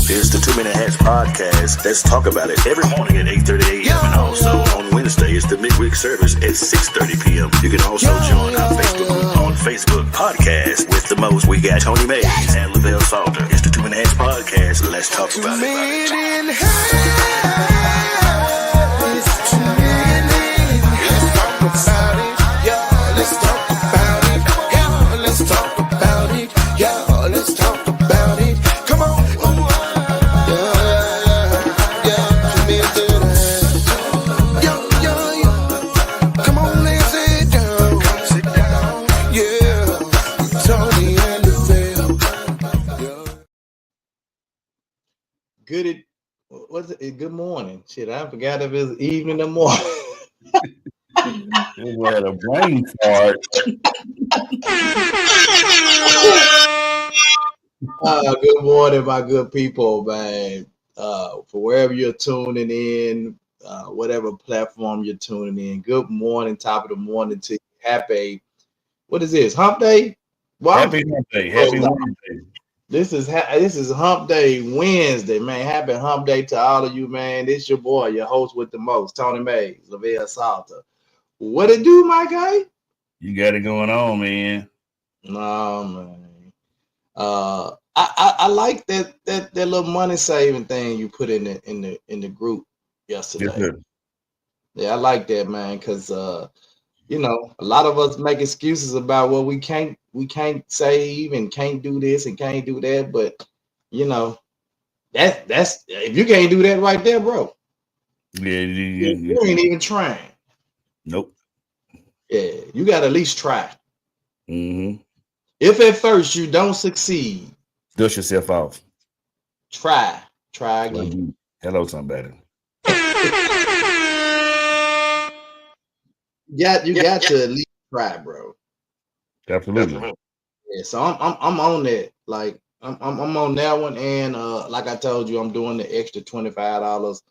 It's the 2 Minute Hats Podcast. Let's talk about it every morning at 8:30 a.m. and also on Wednesday it's the midweek service at 6:30 p.m. You can also join our Facebook group on Facebook Podcast with the most. We got Tony Mays and Lavelle Salter. It's the 2 Minute Hats Podcast. Let's talk about it. Good morning. Shit, I forgot if it's evening or morning. We had a brain fart. Good morning, my good people, man. For wherever you're tuning in, whatever platform you're tuning in, good morning, top of the morning to you. Happy, what is this? Hump Day? Well, happy Hump Day. Happy Wednesday. This is Hump Day Wednesday, man. Happy Hump Day to all of you, man. This your boy, your host with the most, Tony Mays, Lavelle Salter. What it do, my guy? You got it going on, man. No, man. I like that little money saving thing you put in the group yesterday. Yes, yeah, I like that, man, because you know, a lot of us make excuses about what we can't save and can't do this and can't do that, but you know, that's if you can't do that right there, bro. Yeah, you ain't even trying. Nope. Yeah, you got to at least try. Mm-hmm. If at first you don't succeed, dust yourself off. Try again. Hello, somebody. You got to at least try, bro. Absolutely. Yeah, so I'm on that. Like I'm on that one, and like I told you, I'm doing the extra $25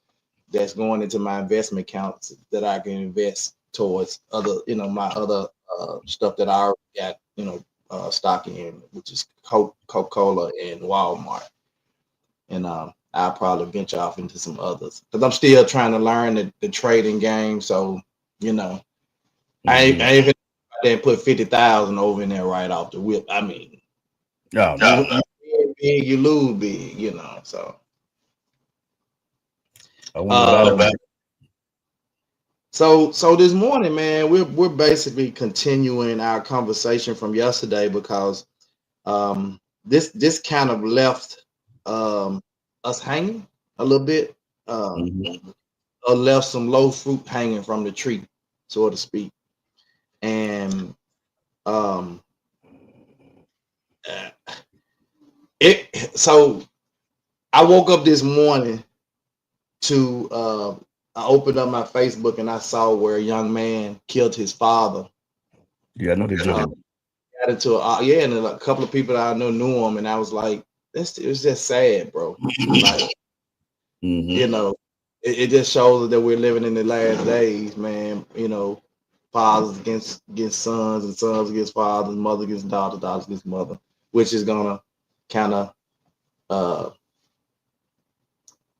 that's going into my investment accounts that I can invest towards other, you know, my other stuff that I already got, you know, stock in, which is Coca-Cola and Walmart, and I'll probably venture off into some others because I'm still trying to learn the trading game. So you know. I ain't even put 50,000 over in there right off the whip. I mean, no. Big, you lose big, you know. So, so this morning, man, we're basically continuing our conversation from yesterday because this kind of left us hanging a little bit, or left some low fruit hanging from the tree, so to speak. And so I woke up this morning to I opened up my Facebook and I saw where a young man killed his father. Yeah, I know they got into and a couple of people that I know knew him, and I was like, it was just sad, bro. Like, you know, it just shows that we're living in the last days, man. You know, fathers against sons and sons against fathers, mother against daughter, daughters against mother, which is gonna kind of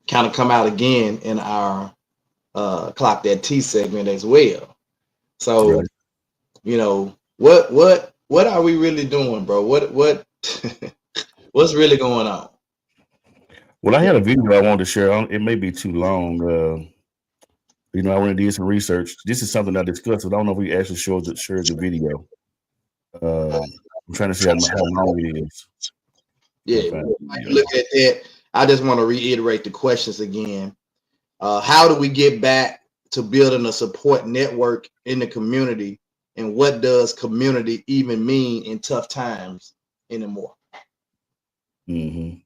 come out again in our Clock That T segment as well. So, you know, what are we really doing, bro? What what's really going on? Well, I had a video I wanted to share. It may be too long. You know, I want to do some research. This is something I discussed, but I don't know if we actually shared the video. I'm trying to see how long it is. Yeah, look at that. I just want to reiterate the questions again. How do we get back to building a support network in the community? And what does community even mean in tough times anymore? Mm-hmm.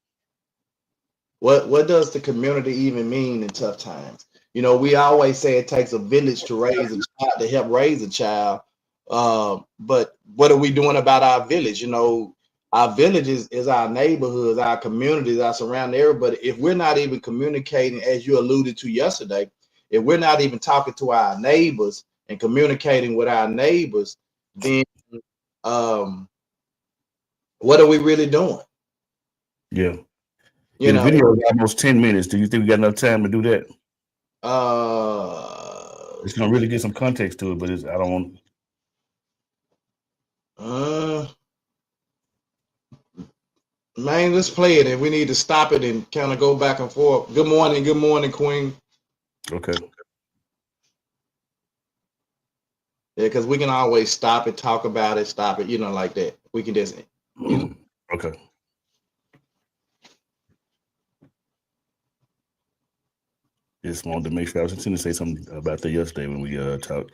What does the community even mean in tough times? You know, we always say it takes a village to raise a child, to help raise a child. But what are we doing about our village? You know, our village is our neighborhoods, our communities, our surrounding area. But if we're not even communicating, as you alluded to yesterday, if we're not even talking to our neighbors and communicating with our neighbors, then what are we really doing? Yeah. You The know, video is almost 10 minutes. Do you think we got enough time to do that? It's gonna really get some context to it, but I don't want. Man, let's play it, and we need to stop it and kind of go back and forth. Good morning, Queen. Okay. Yeah, because we can always stop it, talk about it, stop it, like that. We can just, Okay. Just wanted to make sure. I was going to say something about that yesterday when we talked.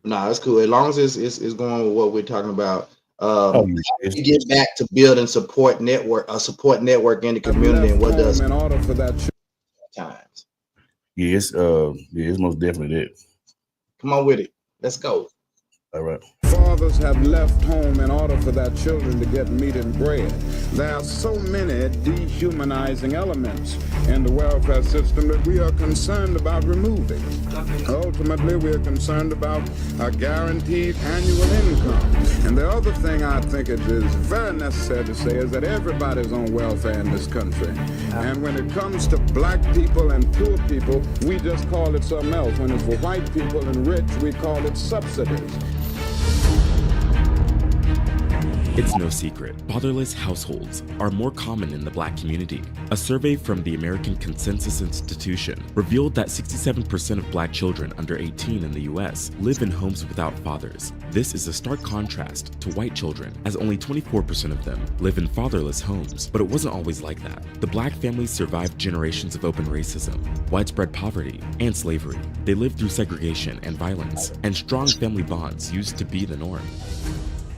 Nah, it's cool. As long as it's going with what we're talking about. We get back to build and support a support network in the community, and what does in order for that times. Yes, it's most definitely that. Come on with it. Let's go. All right. Fathers have left home in order for their children to get meat and bread. There are so many dehumanizing elements in the welfare system that we are concerned about removing. Ultimately, we are concerned about a guaranteed annual income. And the other thing I think it is very necessary to say is that everybody's on welfare in this country. And when it comes to black people and poor people, we just call it something else. When it's for white people and rich, we call it subsidies. It's no secret, fatherless households are more common in the Black community. A survey from the American Consensus Institution revealed that 67% of Black children under 18 in the US live in homes without fathers. This is a stark contrast to white children, as only 24% of them live in fatherless homes. But it wasn't always like that. The Black families survived generations of open racism, widespread poverty, and slavery. They lived through segregation and violence, and strong family bonds used to be the norm.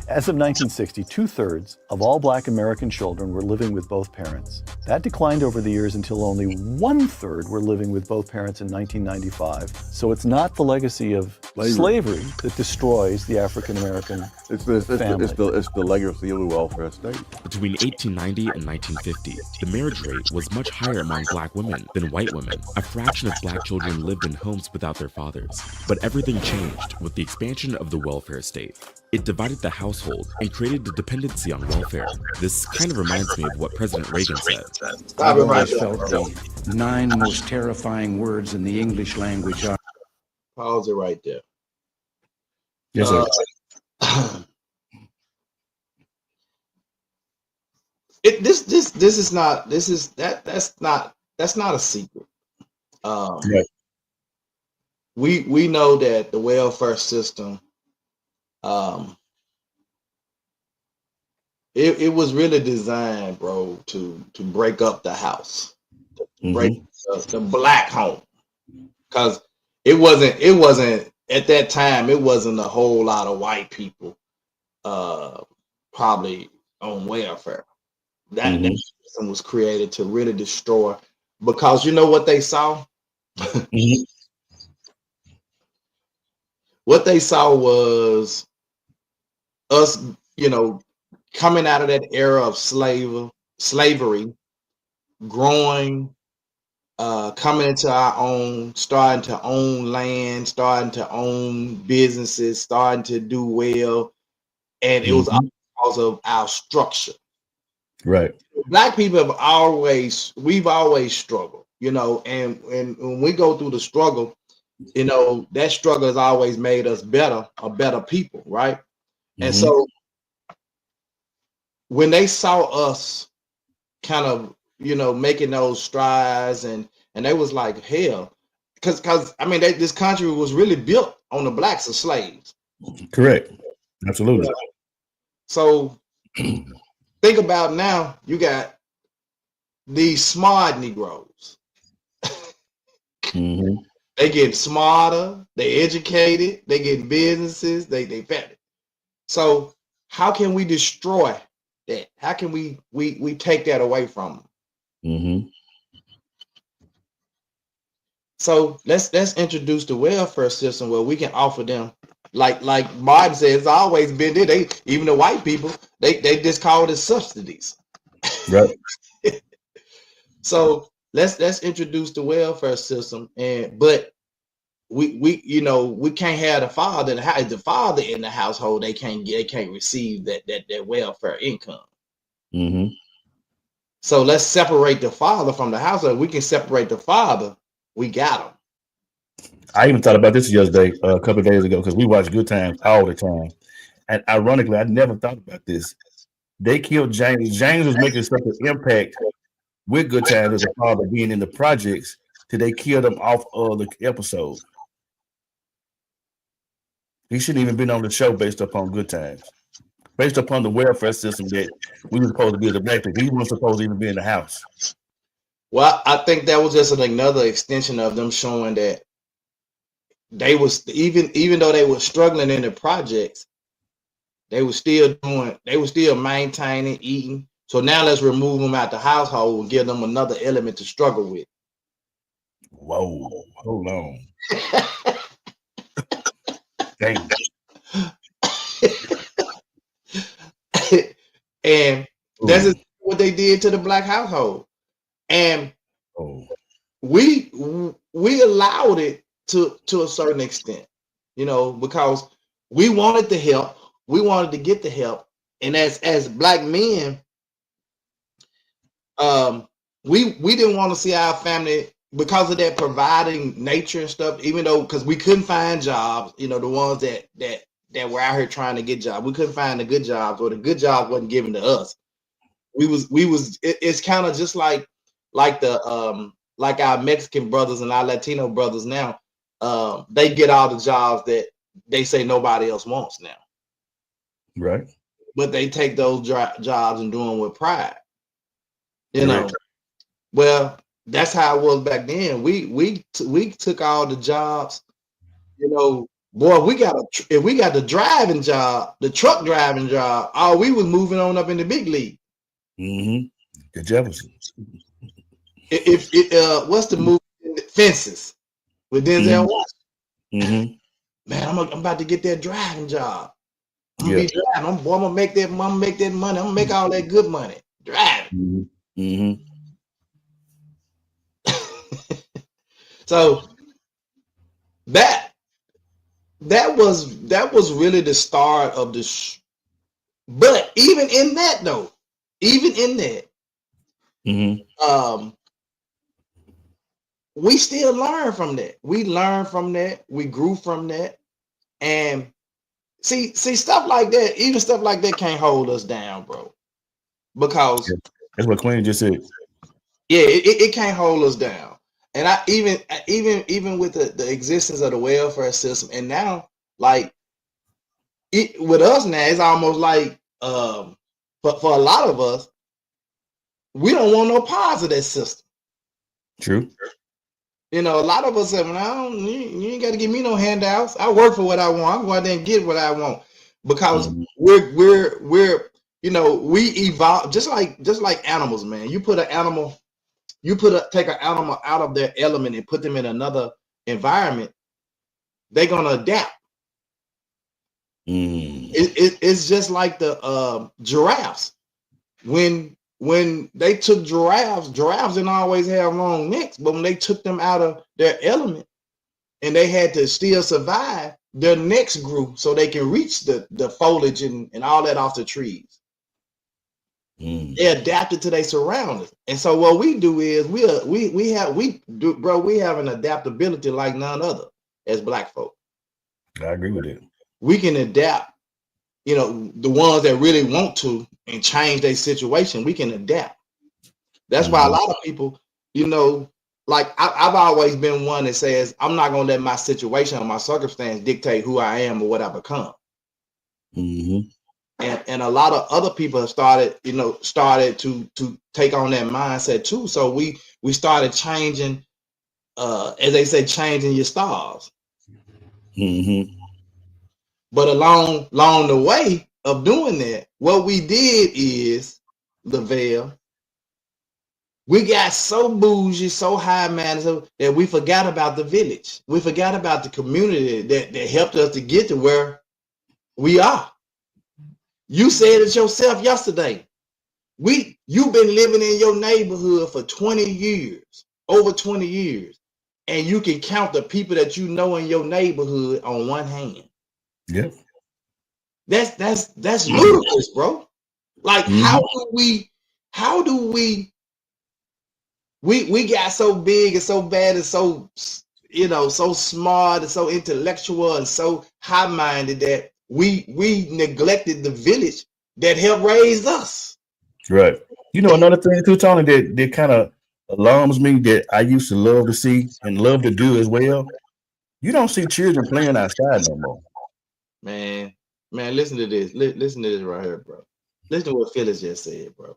As of 1960, 2/3 of all Black American children were living with both parents. That declined over the years until only 1/3 were living with both parents in 1995. So it's not the legacy of slavery that destroys the African American family. It's the legacy of the welfare state. Between 1890 and 1950, the marriage rate was much higher among Black women than white women. A fraction of Black children lived in homes without their fathers. But everything changed with the expansion of the welfare state. It divided the household and created a dependency on welfare. This kind of reminds me of what President Reagan said. I've always felt the 9 most terrifying words in the English language are... Pause it right there. Yes, sir. That's not a secret. Right. We know that the welfare system, it was really designed, bro, to break up the house, to break the Black home, because it wasn't at that time. It wasn't a whole lot of white people, probably on welfare. That system was created to really destroy, because you know what they saw. What they saw was us, coming out of that era of slavery, growing, coming into our own, starting to own land, starting to own businesses, starting to do well, and it was all because of our structure. Right. Black people we've always struggled, and when we go through the struggle, that struggle has always made us better people, right? And so when they saw us kind of, making those strides, and they was like, hell, because this country was really built on the Blacks as slaves. Correct. Absolutely. So think about now, you got these smart Negroes. They get smarter, they educated, they get businesses, they fed. So how can we destroy that? How can we take that away from them? So let's introduce the welfare system where we can offer them, like Martin said, it's always been there. Even the white people, they just call it subsidies. Right. So let's introduce the welfare system, but we can't have the father in the household. They can't receive that welfare income. So let's separate the father from the household. We can separate the father. We got him. I even thought about this yesterday, a couple of days ago, because we watch Good Times all the time. And ironically, I never thought about this. They killed James. James was making such an impact with Good Times as a father being in the projects till they killed him off of the episode. He shouldn't even been on the show based upon Good Times. Based upon the welfare system that we were supposed to be as a black people. He wasn't supposed to even be in the house. Well, I think that was just another extension of them showing that they was even though they were struggling in the projects, they were still maintaining, eating. So now let's remove them out the household and give them another element to struggle with. Whoa, hold on. Dang. And that's what they did to the black household. And we allowed it to a certain extent, because we wanted the help. We wanted to get the help. And as black men, we didn't want to see our family, because of that providing nature and stuff, even though, because we couldn't find jobs, the ones that were out here trying to get jobs. We couldn't find the good jobs, or the good jobs wasn't given to us. It's kind of just like our Mexican brothers and our Latino brothers now. They get all the jobs that they say nobody else wants now. Right. But they take those jobs and do them with pride. Well, that's how it was back then. We took all the jobs, boy, if we got the driving job, the truck driving job, we was moving on up in the big league. Mm-hmm. The Jeffersons. If what's the movie? Fences with Denzel Washington. Mm-hmm. Man, I'm about to get that driving job. I'm gonna be driving. I'm gonna make that money. I'm gonna make all that good money. Driving. Mm-hmm. So that was really the start of the but even in that, we still learn from that. We learned from that. We grew from that. And see stuff like that, even stuff like that can't hold us down, bro. Because that's what Queen just said. Yeah, it can't hold us down. And I even with the existence of the welfare system, and now with us now, it's almost like for a lot of us, we don't want no parts of that system. True. A lot of us say, well, you ain't got to give me no handouts. I work for what I want. I go out there and get what I want, because we're we evolve just like animals, man. You take an animal out of their element and put them in another environment, they're gonna adapt. It's just like the giraffes. When they took giraffes didn't always have long necks, but when they took them out of their element and they had to still survive, their necks grew so they can reach the foliage and all that off the trees. They adapted to their surroundings. And so what we do is we have an adaptability like none other as black folk. I agree with it. We can adapt, the ones that really want to and change their situation, we can adapt. That's why a lot of people, like I've always been one that says, I'm not going to let my situation or my circumstance dictate who I am or what I become. And a lot of other people have started to take on that mindset too. So we started changing, as they say, changing your stars. But along the way of doing that, what we did is, Lavelle, we got so bougie, so high mannered that we forgot about the village. We forgot about the community that helped us to get to where we are. You said it yourself yesterday. You've been living in your neighborhood for 20 years, over 20 years, and you can count the people that you know in your neighborhood on one hand. Yeah. That's ludicrous, bro. Like, how do we We got so big and so bad and so, you know, so smart and so intellectual and so high-minded that we neglected the village that helped raise us. Right. You know, another thing too, Tony, that kind of alarms me that I used to love to see and love to do as well. You don't see children playing outside no more. Man, listen to this. Listen to this right here, bro. Listen to what Phyllis just said, bro.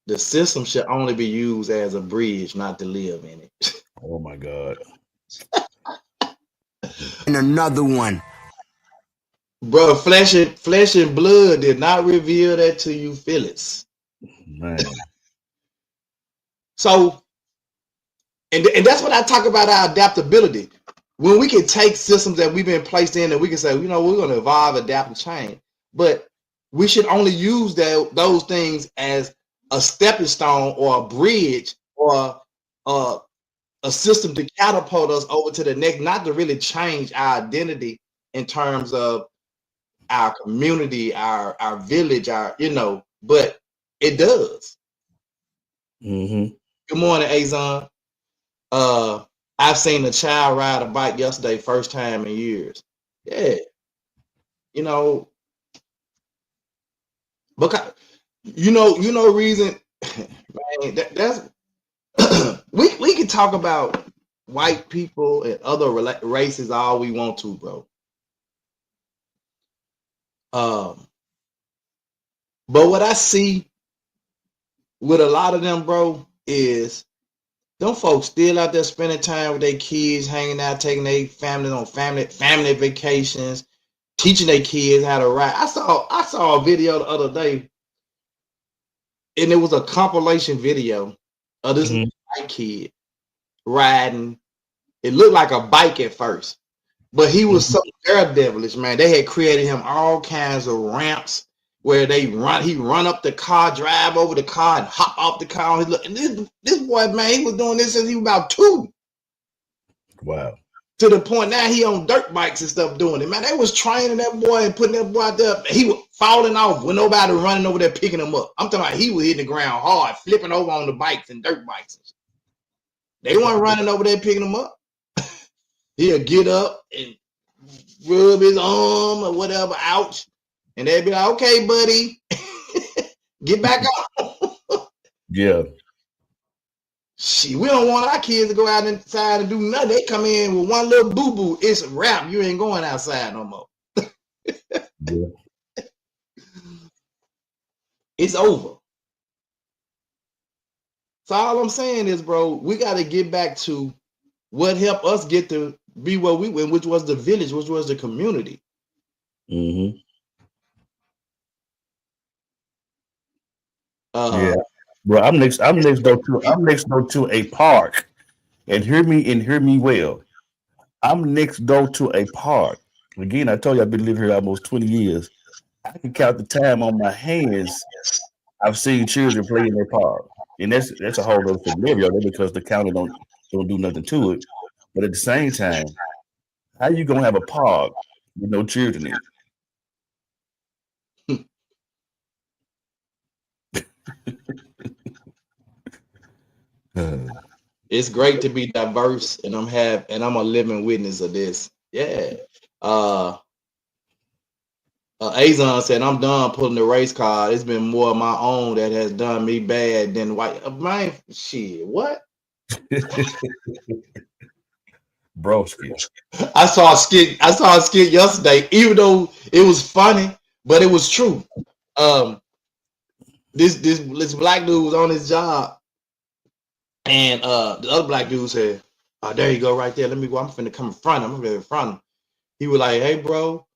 The system should only be used as a bridge, not to live in it. Oh my God. And another one. Bro, flesh and blood did not reveal that to you, Phyllis. Man. So, and that's what I talk about, our adaptability. When we can take systems that we've been placed in and we can say, you know, we're going to evolve, adapt, and change. But we should only use those things as a stepping stone or a bridge or a system to catapult us over to the next, not to really change our identity in terms of our community, our village, our, you know, but it does. Mm-hmm. Good morning, Azon. I've seen a child ride a bike yesterday, first time in years. Yeah. You know, because you know reason, man, that's we can talk about white people and other races all we want to, bro. But what I see with a lot of them, bro, is them folks still out there spending time with their kids, hanging out, taking their families on family vacations, teaching their kids how to ride. I saw a video the other day, and it was a compilation video of this white kid riding. It looked like a bike at first, but he was so daredevilish, man. They had created him all kinds of ramps where he run up the car, drive over the car, and hop off the car. And this boy, man, he was doing this since he was about 2. Wow. To the point now he on dirt bikes and stuff doing it. Man, they was training that boy and putting that boy out there. He was falling off with nobody running over there picking him up. I'm talking about he was hitting the ground hard, flipping over on the bikes and dirt bikes. They weren't running over there picking him up. He'll get up and rub his arm or whatever, ouch. And they'd be like, okay, buddy, get back on. Yeah. Shit, we don't want our kids to go out inside and do nothing. They come in with one little boo-boo. It's a wrap. You ain't going outside no more. Yeah. It's over. So all I'm saying is, bro, we got to get back to what helped us get to be where we went, which was the village, which was the community. Mm-hmm. Yeah, bro. I'm next door to a park, and hear me well. I'm next door to a park. Again, I told you I've been living here almost 20 years. I can count the time on my hands I've seen children play in their park, and that's a whole other scenario because the county don't do nothing to it. But at the same time, how you gonna have a park with no children in it? It's great to be diverse, and I'm a living witness of this. Yeah. Azon said, I'm done pulling the race card. It's been more of my own that has done me bad than white. Man, shit, what? Broski. I saw a skit yesterday, even though it was funny, but it was true. This black dude was on his job, and the other black dude said, "Oh, there you go, right there. Let me go. I'm finna come in front of him. I'm finna in front of him." He was like, "Hey, bro,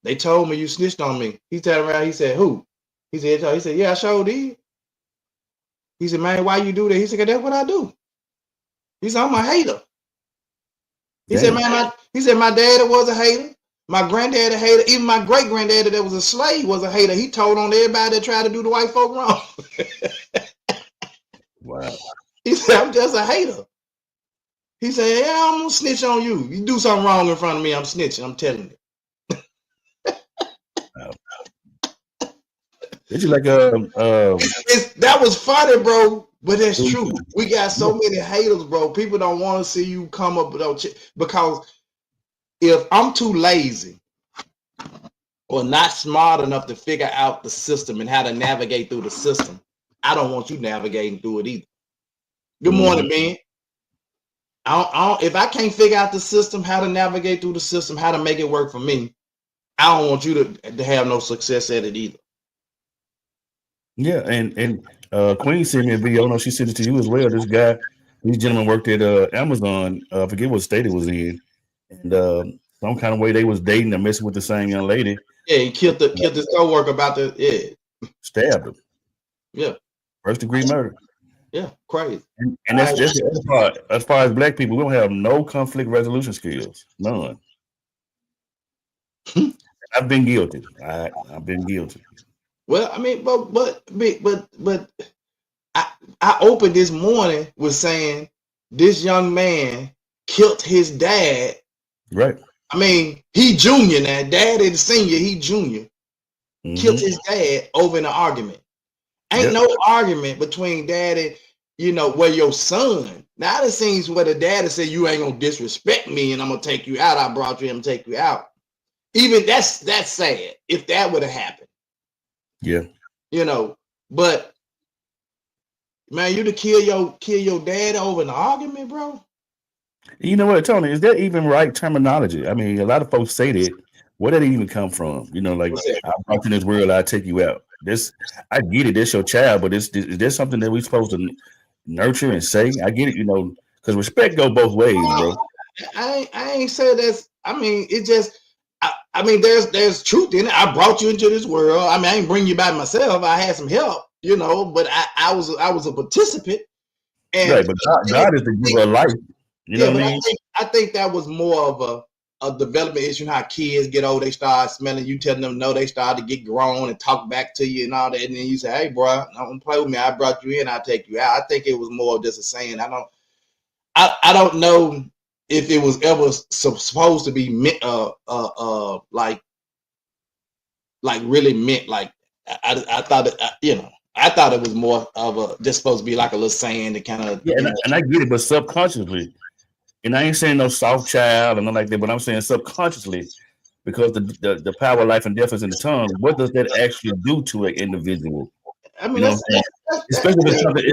they told me you snitched on me." He turned around. He said, "Who?" He said, "Yeah, I sure did." He said, "Man, why you do that?" He said, "That's what I do." He said, "I'm a hater." He said, "Man, my dad was a hater. My granddad a hater. Even my great granddad that was a slave was a hater. He told on everybody that tried to do the white folk wrong." Wow. He said, "I'm just a hater." He said, "Yeah, I'm gonna snitch on you. You do something wrong in front of me, I'm snitching. I'm telling you." It's like that was funny, bro. But that's true. We got so many haters, bro. People don't want to see you come up with because if I'm too lazy or not smart enough to figure out the system and how to navigate through the system, I don't want you navigating through it either. Good morning, man. If I can't figure out the system, how to navigate through the system, how to make it work for me, I don't want you to have no success at it either. Yeah, and Queen sent me a video. I don't know if she sent it to you as well. This gentleman worked at Amazon. I forget what state it was in, and some kind of way they was dating or messing with the same young lady. Yeah, he killed his coworker stabbed him. Yeah, first degree murder. Yeah, crazy. And that's the other part. As far as black people, we don't have no conflict resolution skills. None. I've been guilty. I've been guilty. Well, I mean, but I opened this morning with saying this young man killed his dad. Right. I mean, he junior now. Dad is senior. He junior. Killed his dad over an argument. Ain't no argument between dad and, where your son. Now it seems where the dad said, you ain't gonna disrespect me and I'm gonna take you out. I brought you, I'm gonna take you out. Even that's sad if that would have happened. Yeah. But man, you to kill your dad over an argument, bro. You know what, Tony? Is that even right terminology? I mean, a lot of folks say that. Where did it even come from? Like I brought you in this world, I take you out. I get it. That's your child, but is there something that we're supposed to nurture and say? I get it, because respect go both ways, bro. I ain't say that's. I mean, it just. I mean, there's truth in it. I brought you into this world. I mean, I ain't bring you by myself. I had some help, but I was a participant. And right, but God is the giver of life. You know what I mean? I think that was more of a development issue. How kids get old, they start smelling you, telling them no, they start to get grown and talk back to you and all that. And then you say, hey, bro, don't play with me. I brought you in, I'll take you out. I think it was more of just a saying. I don't know if it was ever supposed to be meant, like really meant. Like I thought it, I thought it was more of just supposed to be like a little saying to kind of. Yeah, and I get it, but subconsciously. And I ain't saying no soft child or nothing like that, but I'm saying subconsciously, because the power of life and death is in the tongue. What does that actually do to an individual? I mean, especially something,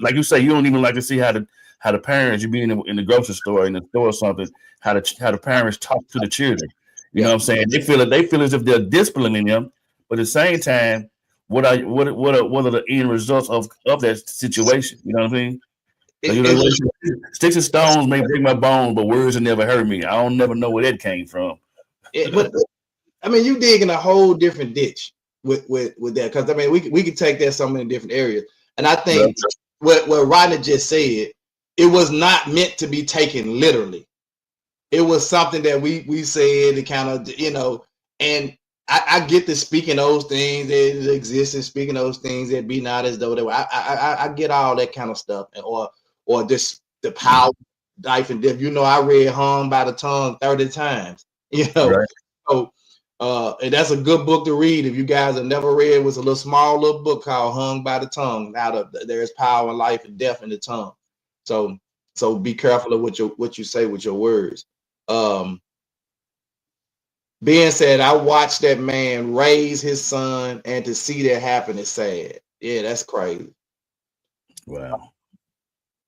like you say, you don't even like to see how the parents, you be in the grocery store, in the store or something, how the parents talk to the children. You know what I'm saying? They feel as if they're disciplining them, but at the same time, what are the end results of that situation? You know what I mean? Sticks and stones may break my bones, but words will never hurt me. I don't never know where that came from. But I mean, you dig in a whole different ditch with that, because I mean, we could take that so many different areas, and I think what Rodney just said, it was not meant to be taken literally. It was something that we said to kind of and I get to speaking those things that exist and speaking those things that be not as though they were. I get all that kind of stuff, or just the power, life and death. I read Hung by the Tongue 30 times. Right. So and that's a good book to read. If you guys have never read, it was a small little book called Hung by the Tongue. Now there's power in life and death in the tongue. So be careful of what you say with your words. Being said, I watched that man raise his son, and to see that happen is sad. Yeah, that's crazy. Wow.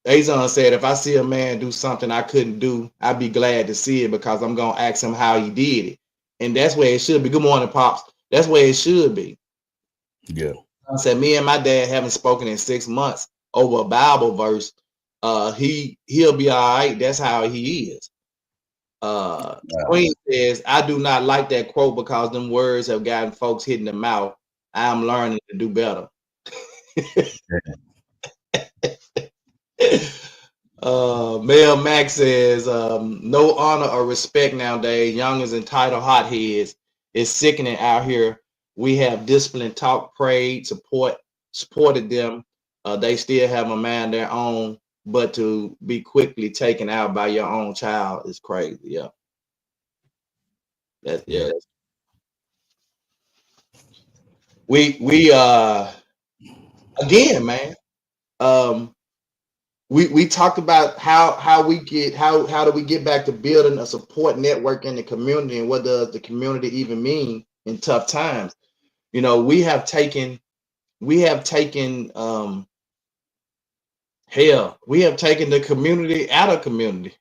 Azon said, if I see a man do something I couldn't do, I'd be glad to see it, because I'm going to ask him how he did it. And that's where it should be. Good morning, Pops. That's where it should be. Yeah. I said, me and my dad haven't spoken in 6 months over a Bible verse. He'll be all right. That's how he is. Queen says, I do not like that quote because them words have gotten folks hit in the mouth. I'm learning to do better. Mel Max says, no honor or respect nowadays. Youngins entitled hotheads. It's sickening out here. We have discipline, talk, prayed, supported them. They still have a mind their own, but to be quickly taken out by your own child is crazy. Yeah. we again, man. We talked about how do we get back to building a support network in the community, and what does the community even mean in tough times? You know, we have taken the community out of community.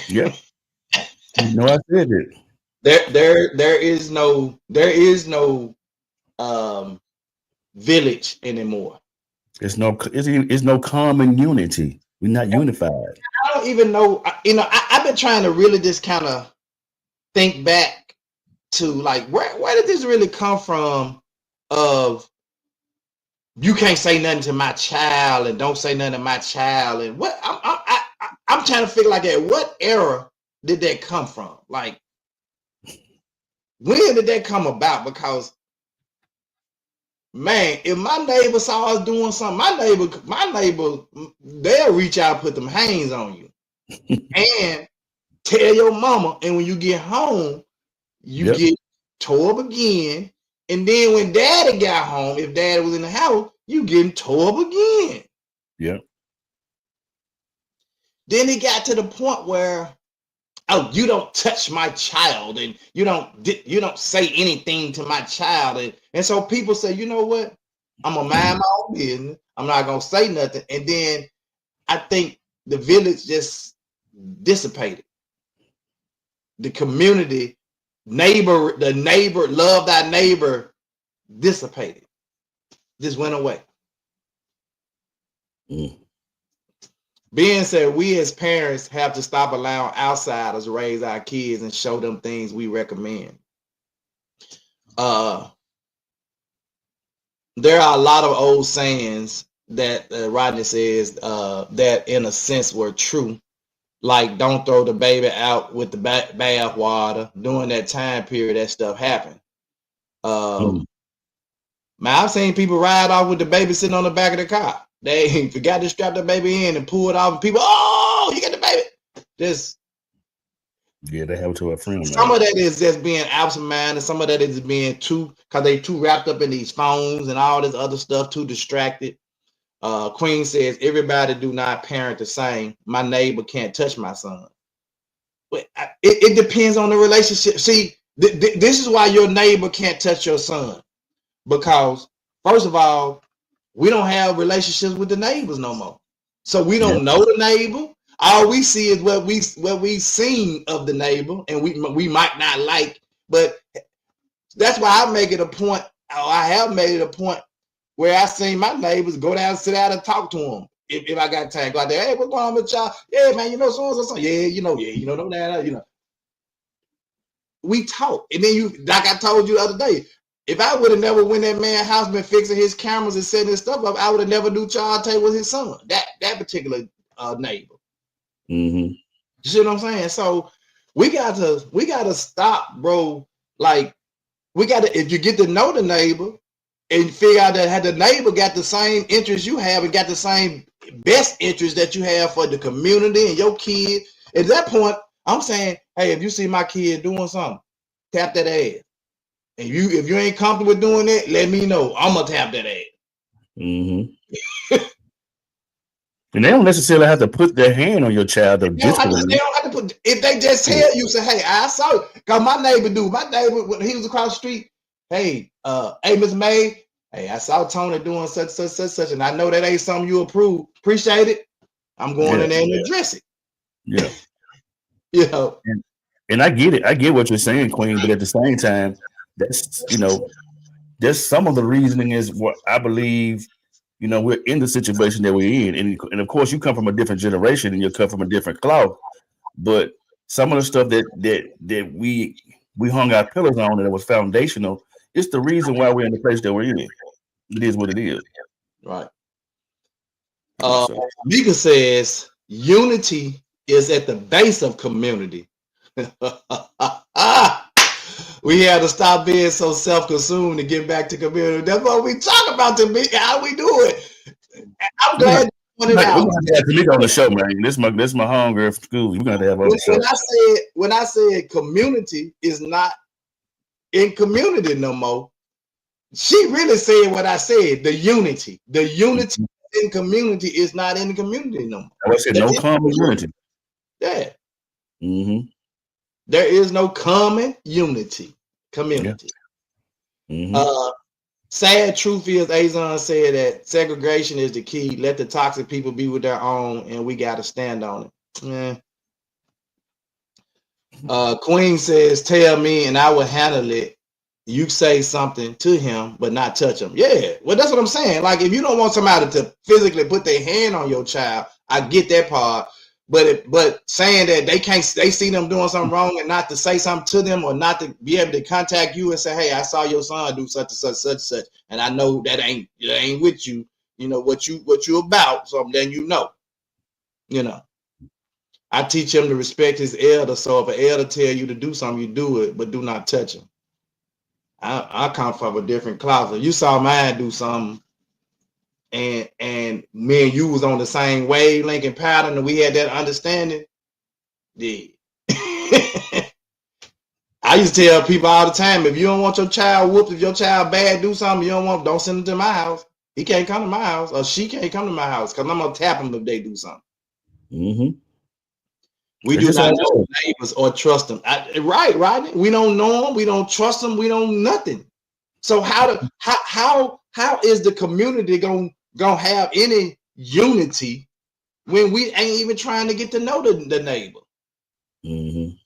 Yeah. No, I said it. There is no village anymore. It's no common unity. We're not unified. I don't even know. I've been trying to really just kind of think back to, like, where did this really come from? Of you can't say nothing to my child, and don't say nothing to my child, and what I'm trying to figure, like, at what era did that come from? Like, when did that come about? Because, man, if my neighbor saw us doing something, my neighbor, they'll reach out and put them hands on you and tell your mama. And when you get home, you get tore up again. And then when daddy got home, if daddy was in the house, you getting tore up again. Yeah. Then it got to the point where, oh, you don't touch my child, and you don't say anything to my child, and so people say, you know what, I'm gonna mind my own business. I'm not gonna say nothing. And then I think the village just dissipated. The community, the neighbor, love thy neighbor, dissipated. Just went away. Being said, we as parents have to stop allowing outsiders to raise our kids and show them things we recommend. There are a lot of old sayings that Rodney says that in a sense were true. Like, don't throw the baby out with the bath water. During that time period, that stuff happened. Man, I've seen people ride off with the baby sitting on the back of the car. They forgot to strap the baby in and pull it off, and people, oh, you got the baby. They have to a friend. Some of that is just being absent-minded. Some of that is being because they too wrapped up in these phones and all this other stuff, too distracted. Queen says, everybody do not parent the same. My neighbor can't touch my son. But it depends on the relationship. See, this is why your neighbor can't touch your son. Because, first of all, we don't have relationships with the neighbors no more. So we don't know the neighbor. All we see is what we've seen of the neighbor, and we might not like. But that's why I make it a point, or I have made it a point, where I seen my neighbors go down, sit down, and talk to them. If I got time, go out there, hey, what's going on with y'all? Yeah, man, you know, so. Yeah, you know, that. We talk. And then like I told you the other day, if I would have never went in that man's house, been fixing his cameras and setting his stuff up, I would have never knew Charles Tate was his son. That particular neighbor. You see what I'm saying? So we gotta stop, bro. Like, if you get to know the neighbor and figure out that the neighbor got the same interests you have and got the same best interest that you have for the community and your kid, at that point, I'm saying, hey, if you see my kid doing something, tap that ass. And if you ain't comfortable with doing that, let me know. I'm gonna tap that ass. And they don't necessarily have to put their hand on your child. They don't have to put. If they just tell you, say, "Hey, I saw it." Cause my neighbor, when he was across the street, hey, Miss May, hey, I saw Tony doing such, and I know that ain't something you approve. Appreciate it. I'm going in there and address it. Yeah. You know. And I get it. I get what you're saying, Queen. But at the same time, that's some of the reasoning is what I believe. We're in the situation that we're in, and of course, you come from a different generation and you come from a different cloth. But some of the stuff that we hung our pillars on and it was foundational, it's the reason why we're in the place that we're in. It is what it is. Right. Mika says unity is at the base of community. We have to stop being so self-consumed to get back to community. That's what we talk about, to me. How we do it. I'm glad you pointed out. We're gonna have Tamika on the show, man. This is my homegirl from school. We're gonna have on the show. When I said community is not in community no more, She really said what I said. The unity in community is not in the community no more. I said no common unity. Yeah. Mm-hmm. There is no common unity community. Yeah. Mm-hmm. Sad truth is, Azon said that segregation is the key. Let the toxic people be with their own, and we got to stand on it. Queen says, tell me and I will handle it. You say something to him, but not touch him. Yeah, well, that's what I'm saying. Like, if you don't want somebody to physically put their hand on your child, I get that part. But saying that they see them doing something wrong and not to say something to them or not to be able to contact you and say, hey, I saw your son do such and such, such and such, and I know that ain't with you. You know what you about. So then you know. I teach him to respect his elder. So if an elder tell you to do something, you do it, but do not touch him. I come from a different closet. You saw mine do something, and me and you was on the same wavelength and pattern, and we had that understanding. Yeah. I used to tell people all the time, if you don't want your child whooped, if your child bad, do something don't send him to my house. He can't come to my house, or she can't come to my house, because I'm gonna tap him if they do something. Mm-hmm. We do not know neighbors or trust them. Right, Rodney? We don't know them. We don't trust them. We don't nothing. So how is the community gonna have any unity when we ain't even trying to get to know the neighbor? Mm-hmm.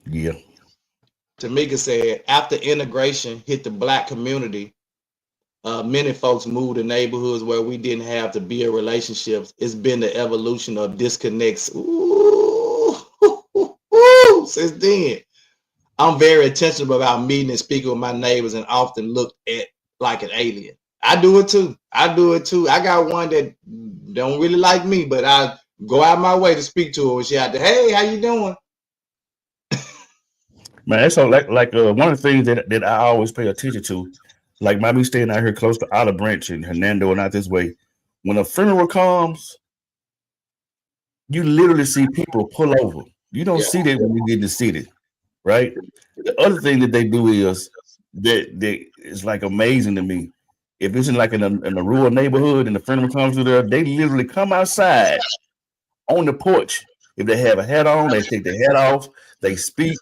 Yeah. Tamika said, after integration hit the Black community, many folks moved to neighborhoods where we didn't have to build relationships. It's been the evolution of disconnects. Ooh, since then, I'm very intentional about meeting and speaking with my neighbors and often looked at like an alien. I do it too. I got one that don't really like me, but I go out my way to speak to her when she out there. Hey, how you doing? Man, that's so like one of the things that I always pay attention to. Like me staying out here close to Olive Branch and Hernando and out this way, when a funeral comes, you literally see people pull over. You don't see that when you get in the city, right? The other thing that they do is that it's like amazing to me. If it's in a rural neighborhood and the funeral comes through there, they literally come outside on the porch. If they have a hat on, they take their hat off. They speak.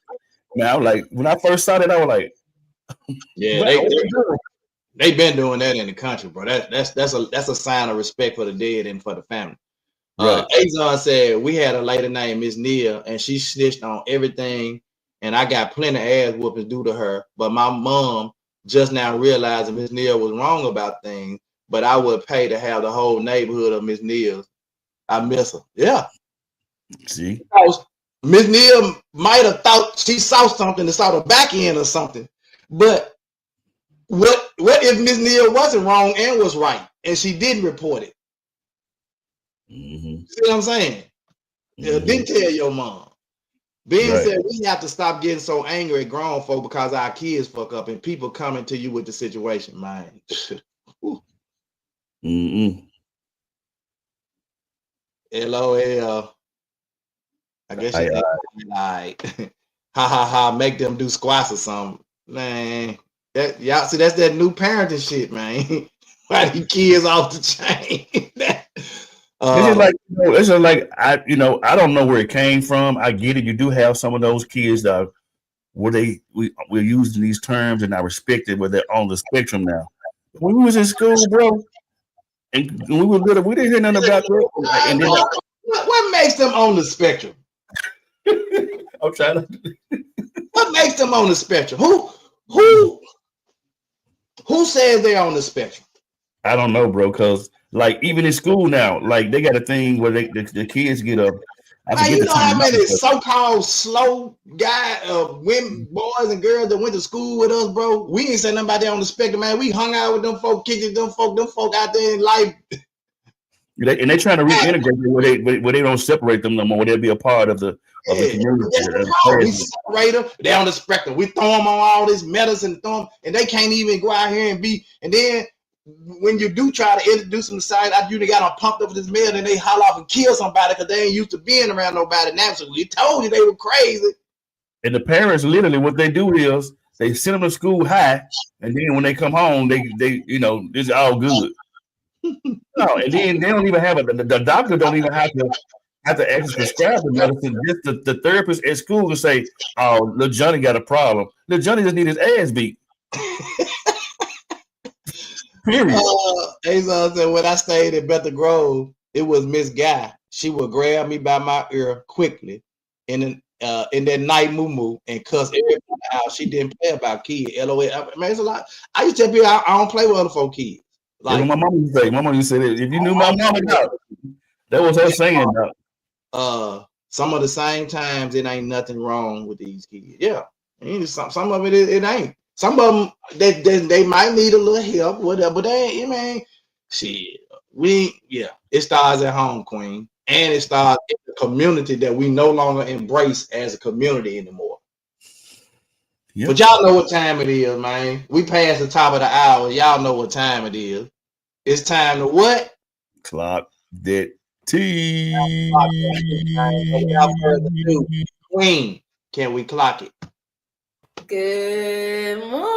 Now, like when I first saw that, I was like, yeah, they've been doing that in the country, bro. That's a sign of respect for the dead and for the family. Right. Azon said we had a lady named Miss Nia, and she snitched on everything, and I got plenty of ass whoopings due to her. But my mom just now realizing Miss Nia was wrong about things, but I would pay to have the whole neighborhood of Miss Nia's. I miss her. Yeah. See, Miss Nia might have thought she saw something and saw the back end or something, but what if Miss Nia wasn't wrong and was right and she didn't report it? Mm-hmm. See what I'm saying? Mm-hmm. Didn't tell your mom. Ben said we have to stop getting so angry at grown folk because our kids fuck up and people coming to you with the situation, man. Mm-hmm. LOL. I guess you like ha ha ha, make them do squats or something. Man, y'all see that's that new parenting shit, man. Why these kids off the chain? It's just like I don't know where it came from. I get it. You do have some of those kids that where we're using these terms, and I respect it, but they're on the spectrum now. When we was in school, bro, and we were little, we didn't hear nothing about that. And then, what makes them on the spectrum? I'm trying to. What makes them on the spectrum? Who says they're on the spectrum? I don't know, bro. Because like even in school now, like they got a thing where the kids get up. You know how many so-called slow women, boys, and girls that went to school with us, bro? We ain't say nothing about that on the spectrum, man. We hung out with them folk, kicked it, them folk out there in life. And they're trying to reintegrate where they don't separate them no more. Where they'll be a part of the community. We separate them. They're on the spectrum. We throw them on all this medicine, and they can't even go out here and be. And then when you do try to introduce them to science, you got them pumped up with this med, and they holler off and kill somebody because they ain't used to being around nobody now. So we told you they were crazy. And the parents literally what they do is they send them to school high, and then when they come home, they it's all good. No, and then they don't even have the doctor don't even have to actually prescribe the medicine. Just the therapist at school can say, "Oh, little Johnny got a problem. Little Johnny just need his ass beat." Period. Azon said when I stayed at Bethel Grove, it was Miss Guy. She would grab me by my ear quickly in that night moo and cuss everybody out. She didn't play about kids. LOL. I mean, it's a lot. I used to tell people I don't play with other folk kids. Like my mom used to say. My mom used to say that if you knew my mama, that was her saying. Some of the same times it ain't nothing wrong with these kids. Yeah, some of it ain't. Some of them they might need a little help, whatever. But shit. It starts at home, Queen, and it starts in the community that we no longer embrace as a community anymore. Yep. But y'all know what time it is, man. We passed the top of the hour. Y'all know what time it is. It's time to what? Clock that T. Without further ado, Queen, can we clock it? Good morning.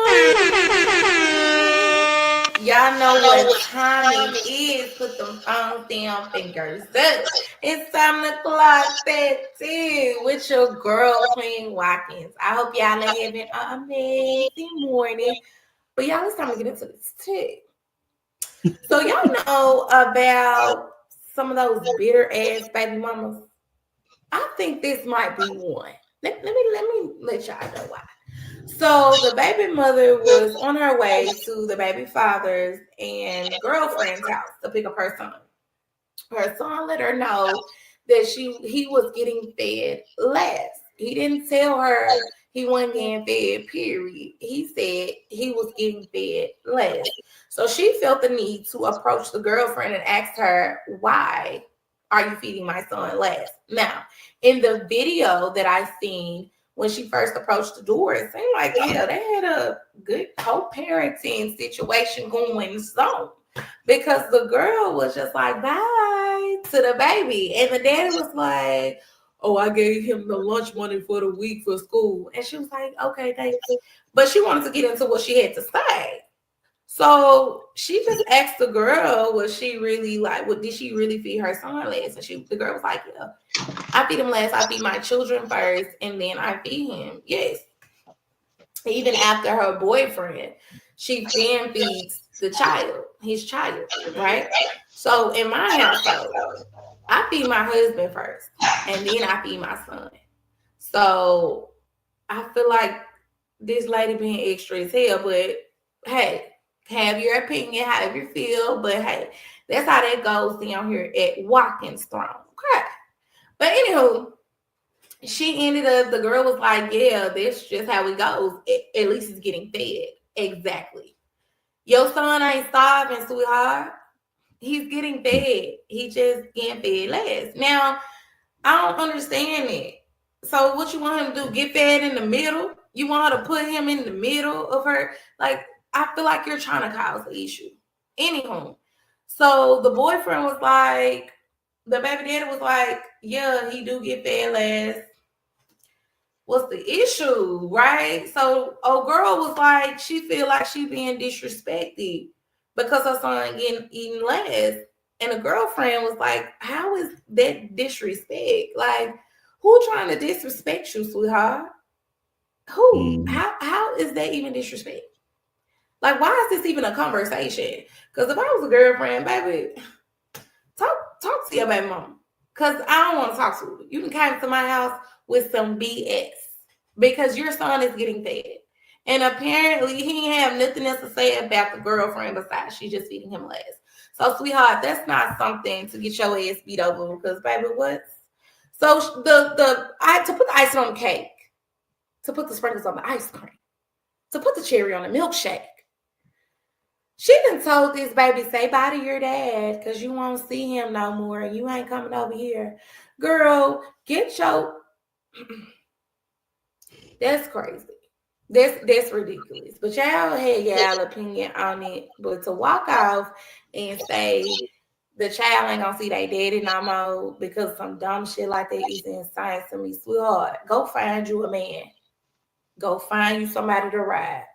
Y'all know what time it is. Put them phones down, fingers up. It's time to clock that tea with your girl, Queen Watkins. I hope y'all are having an amazing morning. But y'all, it's time to get into this tea. So y'all know about some of those bitter ass baby mamas? I think this might be one. Let me let y'all know why. So the baby mother was on her way to the baby father's and girlfriend's house to pick up her son. Her son let her know that he was getting fed last. He didn't tell her he wasn't getting fed, period. He said he was getting fed last. So she felt the need to approach the girlfriend and ask her, why are you feeding my son last? Now, in the video that I seen, when she first approached the door, it seemed like, they had a good co-parenting situation going on, because the girl was just like, bye to the baby. And the daddy was like, oh, I gave him the lunch money for the week for school. And she was like, okay, thank you. But she wanted to get into what she had to say. So she just asked the girl, was she really like, did she really feed her son last? And the girl was like, yeah, I feed him last. I feed my children first, and then I feed him. Yes. Even after her boyfriend, she then feeds his child, right? So in my household, I feed my husband first, and then I feed my son. So I feel like this lady being extra as hell, but hey, have your opinion, however you feel, but hey, that's how that goes down here at Watkins Throne. Okay. But anywho, she ended up, the girl was like, yeah, that's just how it goes. At least it's getting fed. Exactly. Your son ain't starving, sweetheart. He's getting fed. He just getting fed last. Now, I don't understand it. So what you want him to do? Get fed in the middle? You want her to put him in the middle of her? Like, I feel like you're trying to cause the issue. Anywho, so the boyfriend was like, the baby daddy was like, yeah, he do get fed last. What's the issue, right? So old girl was like, she feel like she being disrespected because her son getting eaten last. And the girlfriend was like, how is that disrespect? Like, who trying to disrespect you, sweetheart? Who? How is that even disrespect? Like, why is this even a conversation? Because if I was a girlfriend, baby, talk to your baby mama. Because I don't want to talk to you. You can come to my house with some BS because your son is getting fed. And apparently he ain't have nothing else to say about the girlfriend besides she's just feeding him last. So, sweetheart, that's not something to get your ass beat over because, baby, what? So to put the icing on the cake, to put the sprinkles on the ice cream, to put the cherry on the milkshake, she done told this baby, say bye to your dad because you won't see him no more. You ain't coming over here. Girl, get your... That's crazy. That's ridiculous. But y'all had y'all opinion on it. But to walk off and say the child ain't gonna see their daddy no more because some dumb shit like that is insane to me, sweetheart. Go find you a man. Go find you somebody to ride.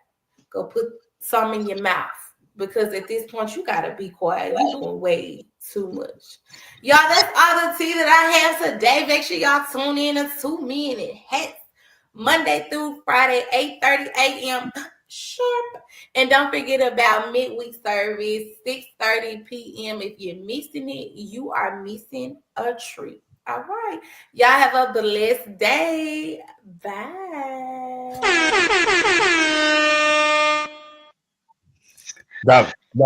Go put some in your mouth. Because at this point, you gotta be quiet. You're doing way too much. Y'all, that's all the tea that I have today. Make sure y'all tune in to 2 Minute Hats Monday through Friday, 8:30 a.m. sharp. And don't forget about midweek service, 6:30 p.m. If you're missing it, you are missing a treat. All right. Y'all have a blessed day. Bye.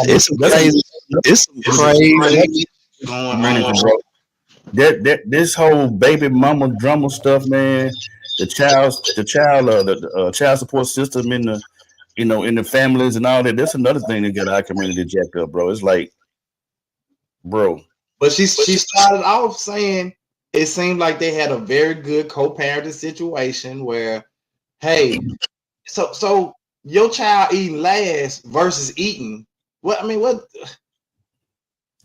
It's some crazy. It's some crazy going on. That this whole baby mama drama stuff, man. The child support system in the in the families and all that. That's another thing that got our community jacked up, bro. It's like, bro. But she started off saying it seemed like they had a very good co-parenting situation where, hey, so your child eating last versus eating. What?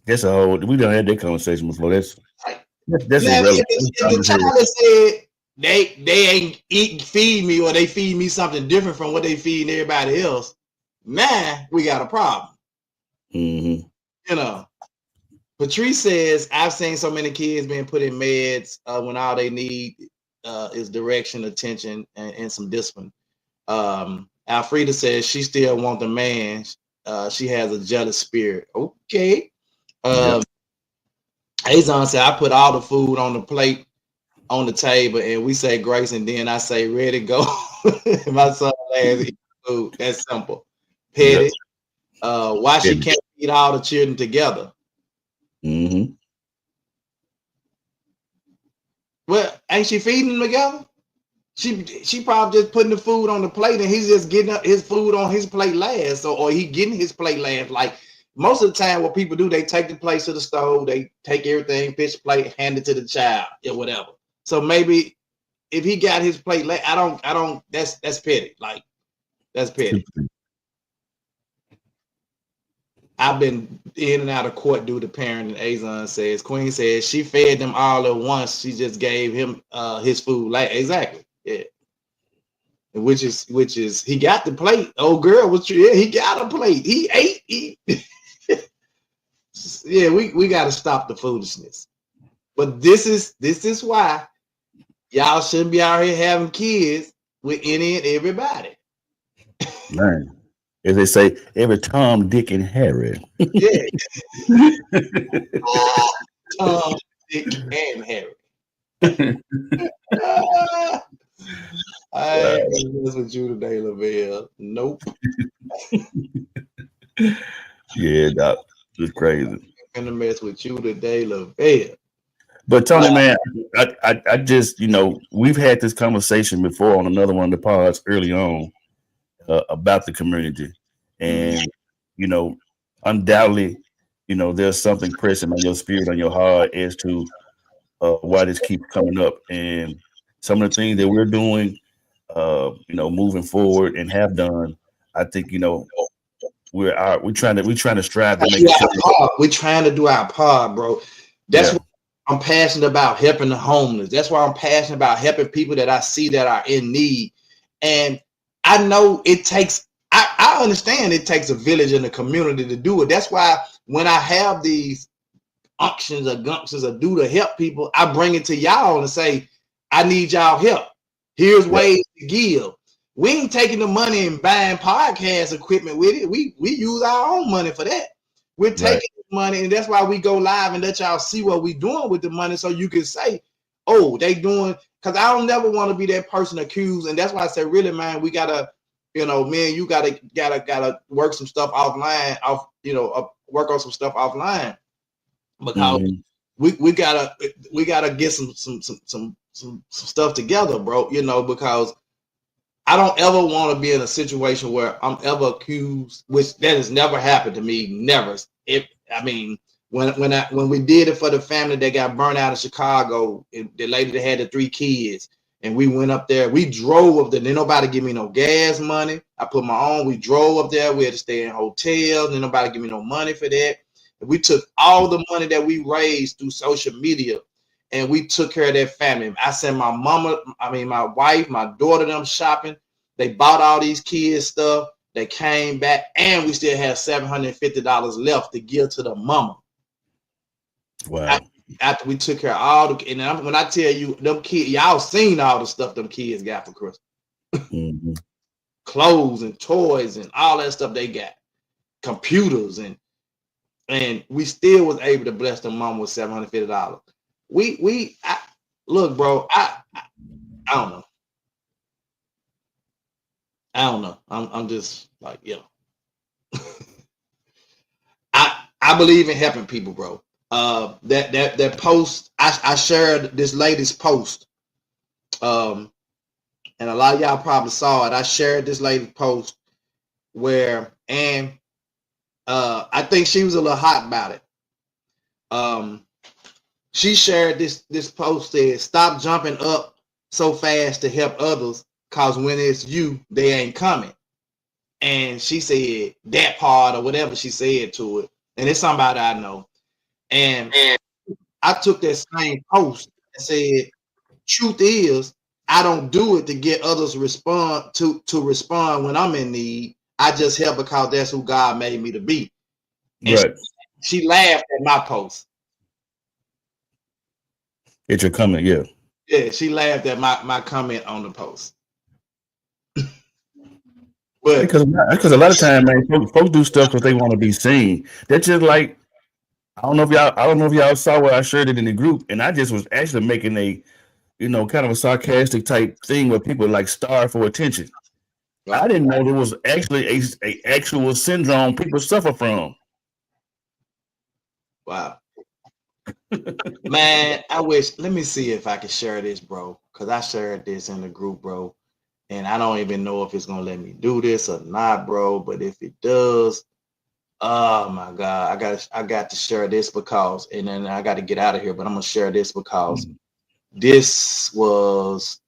That's a whole. We done had that conversation before. That's irrelevant. If the child said they ain't feed me, or they feed me something different from what they feed everybody else, man, we got a problem. Mm-hmm. Patrice says, I've seen so many kids being put in meds when all they need is direction, attention, and some discipline. Alfreda says she still wants the man. She has a jealous spirit. Okay. Azon said, I put all the food on the plate, on the table, and we say grace, and then I say, ready, go. My son last eat food. That's simple. Petty. Why she can't eat all the children together? Mm-hmm. Well, ain't she feeding them together? She probably just putting the food on the plate, and he's just getting his food on his plate last, or he getting his plate last. Like most of the time, what people do, they take the plate to the stove, they take everything, pitch the plate, hand it to the child, or whatever. So maybe if he got his plate last, I don't. That's petty. Like that's petty. I've been in and out of court due to parent, and Azon says, Queen says she fed them all at once. She just gave him his food. Like exactly. Yeah. Which is he got the plate. Oh girl, he got a plate. He ate. Yeah, we gotta stop the foolishness. But this is why y'all shouldn't be out here having kids with any and everybody. Man. As they say, every Tom, Dick, and Harry. Yeah. Tom, Dick, and Harry. I ain't mess with you today, Lavelle. Nope. Yeah, Doc. It's crazy. I'm gonna mess with you today, Lavelle. But Tony, man, I just, we've had this conversation before on another one of the pods early on about the community. And, undoubtedly, there's something pressing on your spirit, on your heart as to why this keeps coming up. And some of the things that we're doing, moving forward and have done, I think, we're trying to strive to make it. We're trying to do our part, bro. That's what I'm passionate about, helping the homeless. That's why I'm passionate about helping people that I see that are in need. And I know it takes, I understand it takes a village and a community to do it. That's why when I have these unctions or gumptions or do to help people, I bring it to y'all and say, I need y'all help. Here's ways to give. We ain't taking the money and buying podcast equipment with it. We use our own money for that. We're taking the money, and that's why we go live and let y'all see what we're doing with the money, so you can say, oh, they doing, because I don't never want to be that person accused. And that's why I say, really, man, we gotta, man, you gotta work some stuff offline, work on some stuff offline, because we gotta get some stuff together, bro. Because I don't ever want to be in a situation where I'm ever accused, which that has never happened to me. Never. When we did it for the family that got burned out in Chicago, the lady that had the 3 kids, and we went up there, we drove up there. Didn't nobody give me no gas money. I put my own. We drove up there. We had to stay in hotels. Didn't nobody give me no money for that. And we took all the money that we raised through social media, and we took care of that family. I sent my wife, my daughter, them shopping. They bought all these kids stuff. They came back, and we still had $750 left to give to the mama. Wow. After we took care of all the, and when I tell you, them kids, y'all seen all the stuff them kids got for Christmas. Mm-hmm. Clothes and toys and all that stuff they got. Computers and we still was able to bless the mom with $750. Look, bro, I don't know. I don't know. I'm just like, you know. I believe in helping people, bro. That post, I shared this lady's post. And a lot of y'all probably saw it. I shared this lady's post where, and I think she was a little hot about it. She shared this post said, "Stop jumping up so fast to help others, cause when it's you, they ain't coming." And she said that part or whatever she said to it, and it's somebody I know. And I took that same post and said, "Truth is, I don't do it to get others to respond when I'm in need. I just help because that's who God made me to be." And Right. she laughed at my post. It's your comment, yeah. Yeah, she laughed at my comment on the post. But because a lot of times, man, folks do stuff because they want to be seen. That's just like, I don't know if y'all saw what I shared it in the group, and I just was actually making a, kind of a sarcastic type thing where people like starve for attention. Right. I didn't know there was actually a actual syndrome people suffer from. Wow. Man, let me see if I can share this, bro, because I shared this in the group, bro, and I don't even know if it's gonna let me do this or not, bro. But if it does, oh my God, I got to share this because, and then I got to get out of here. But I'm gonna share this because this was